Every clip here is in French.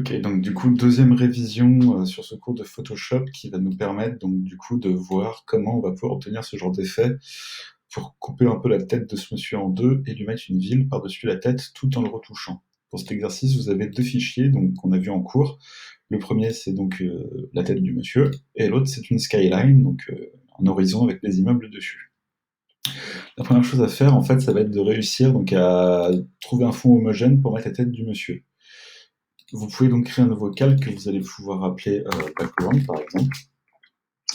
Ok, donc du coup, deuxième révision sur ce cours de Photoshop qui va nous permettre donc du coup de voir comment on va pouvoir obtenir ce genre d'effet pour couper un peu la tête de ce monsieur en deux et lui mettre une ville par-dessus la tête tout en le retouchant. Pour cet exercice, vous avez deux fichiers donc qu'on a vu en cours. Le premier, c'est donc la tête du monsieur et l'autre, c'est une skyline, donc un horizon avec des immeubles dessus. La première chose à faire, en fait, ça va être de réussir donc à trouver un fond homogène pour mettre la tête du monsieur. Vous pouvez donc créer un nouveau calque que vous allez pouvoir appeler background par exemple,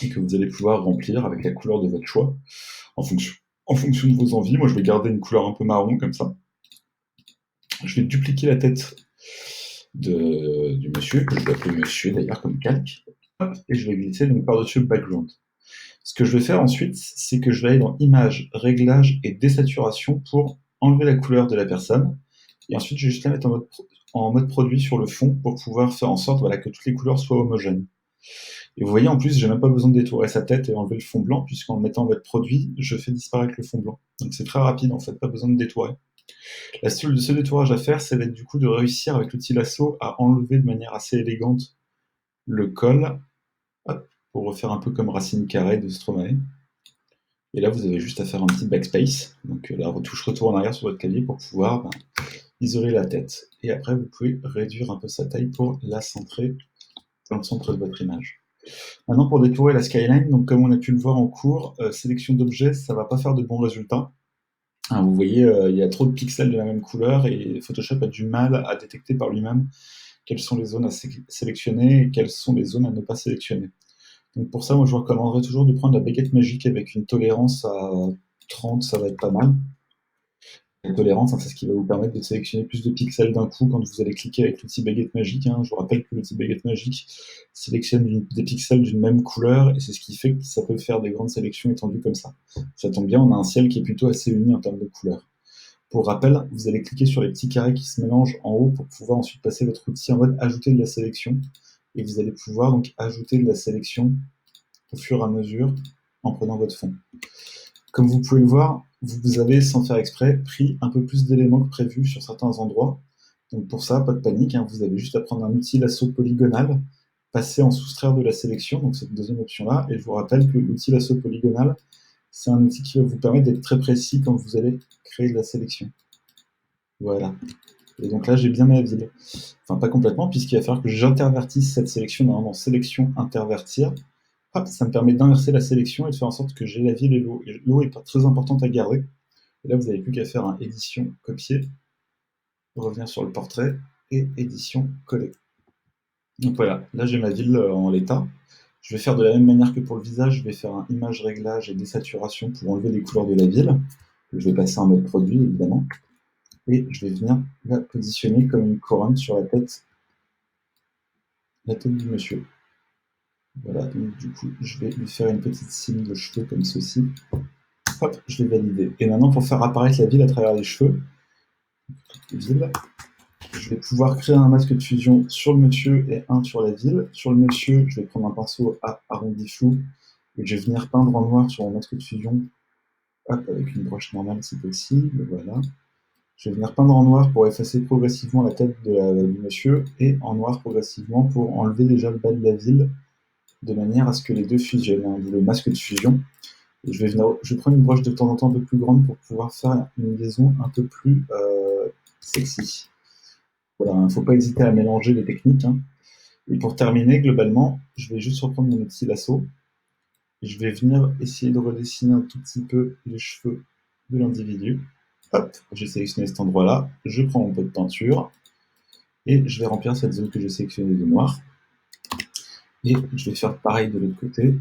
et que vous allez pouvoir remplir avec la couleur de votre choix, en fonction, en fonction de vos envies. Moi je vais garder une couleur un peu marron comme ça. Je vais dupliquer la tête du monsieur, que je vais appeler monsieur d'ailleurs comme calque, hop, et je vais glisser donc par-dessus le background. Ce que je vais faire ensuite, c'est que je vais aller dans Images, Réglages et Désaturation pour enlever la couleur de la personne. Et ensuite, je vais juste la mettre en mode produit sur le fond pour pouvoir faire en sorte voilà, que toutes les couleurs soient homogènes. Et vous voyez, en plus, j'ai même pas besoin de détourer sa tête et enlever le fond blanc, puisqu'en le mettant en mode produit, je fais disparaître le fond blanc. Donc c'est très rapide, en fait, pas besoin de détourer. Le seul détourage à faire, c'est du coup de réussir avec l'outil lasso à enlever de manière assez élégante le col, hop, pour refaire un peu comme racine carrée de Stromae. Et là, vous avez juste à faire un petit backspace, donc la touche retour en arrière sur votre clavier pour pouvoir isoler la tête. Et après, vous pouvez réduire un peu sa taille pour la centrer dans le centre de votre image. Maintenant, pour détourer la skyline, donc comme on a pu le voir en cours, sélection d'objets, ça va pas faire de bons résultats. Hein, vous voyez, il y a trop de pixels de la même couleur et Photoshop a du mal à détecter par lui-même quelles sont les zones à sélectionner et quelles sont les zones à ne pas sélectionner. Donc pour ça, moi je vous recommanderais toujours de prendre la baguette magique avec une tolérance à 30, ça va être pas mal. La tolérance, hein, c'est ce qui va vous permettre de sélectionner plus de pixels d'un coup quand vous allez cliquer avec l'outil baguette magique. Hein. Je vous rappelle que l'outil baguette magique sélectionne des pixels d'une même couleur et c'est ce qui fait que ça peut faire des grandes sélections étendues comme ça. Ça tombe bien, on a un ciel qui est plutôt assez uni en termes de couleurs. Pour rappel, vous allez cliquer sur les petits carrés qui se mélangent en haut pour pouvoir ensuite passer votre outil en mode ajouter de la sélection et vous allez pouvoir donc ajouter de la sélection au fur et à mesure en prenant votre fond. Comme vous pouvez le voir, vous avez, sans faire exprès, pris un peu plus d'éléments que prévu sur certains endroits. Donc pour ça, pas de panique, hein, vous avez juste à prendre un outil lasso polygonal, passer en soustraire de la sélection, donc cette deuxième option-là, et je vous rappelle que l'outil lasso polygonal, c'est un outil qui va vous permettre d'être très précis quand vous allez créer de la sélection. Voilà. Et donc là, j'ai bien ma ville. Enfin, pas complètement, puisqu'il va falloir que j'intervertisse cette sélection, normalement sélection intervertir. Hop, ça me permet d'inverser la sélection et de faire en sorte que j'ai la ville et l'eau. Et l'eau est pas très importante à garder. Et là, vous n'avez plus qu'à faire un édition copier, revenir sur le portrait et édition coller. Donc voilà, là j'ai ma ville en l'état. Je vais faire de la même manière que pour le visage, je vais faire un image réglage et désaturation pour enlever les couleurs de la ville. Je vais passer en mode produit évidemment. Et je vais venir la positionner comme une couronne sur la tête du monsieur. Voilà, donc du coup, je vais lui faire une petite cime de cheveux comme ceci. Hop, je vais valider. Et maintenant, pour faire apparaître la ville à travers les cheveux, ville, je vais pouvoir créer un masque de fusion sur le monsieur et un sur la ville. Sur le monsieur, je vais prendre un pinceau à arrondi flou et je vais venir peindre en noir sur mon masque de fusion, hop, avec une broche normale si possible. Voilà. Je vais venir peindre en noir pour effacer progressivement la tête du monsieur et en noir progressivement pour enlever déjà le bas de la ville de manière à ce que les deux fusionnent, hein, le masque de fusion. Et je vais prendre une broche de temps en temps un peu plus grande pour pouvoir faire une liaison un peu plus sexy. Voilà, il ne faut pas hésiter à mélanger les techniques. Hein. Et pour terminer, globalement, je vais juste reprendre mon outil lasso. Je vais venir essayer de redessiner un tout petit peu les cheveux de l'individu. Hop, j'ai sélectionné cet endroit-là. Je prends mon pot de peinture et je vais remplir cette zone que j'ai sélectionnée de noir. Et je vais faire pareil de l'autre côté.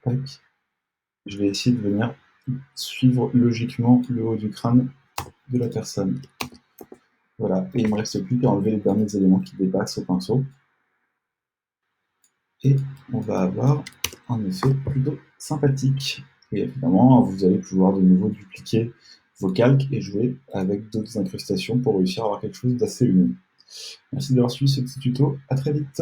Tac. Je vais essayer de venir suivre logiquement le haut du crâne de la personne. Voilà, et il ne me reste plus qu'à enlever les derniers éléments qui dépassent au pinceau. Et on va avoir un effet plutôt sympathique. Et évidemment, vous allez pouvoir de nouveau dupliquer vos calques et jouer avec d'autres incrustations pour réussir à avoir quelque chose d'assez unique. Merci d'avoir suivi ce petit tuto, à très vite.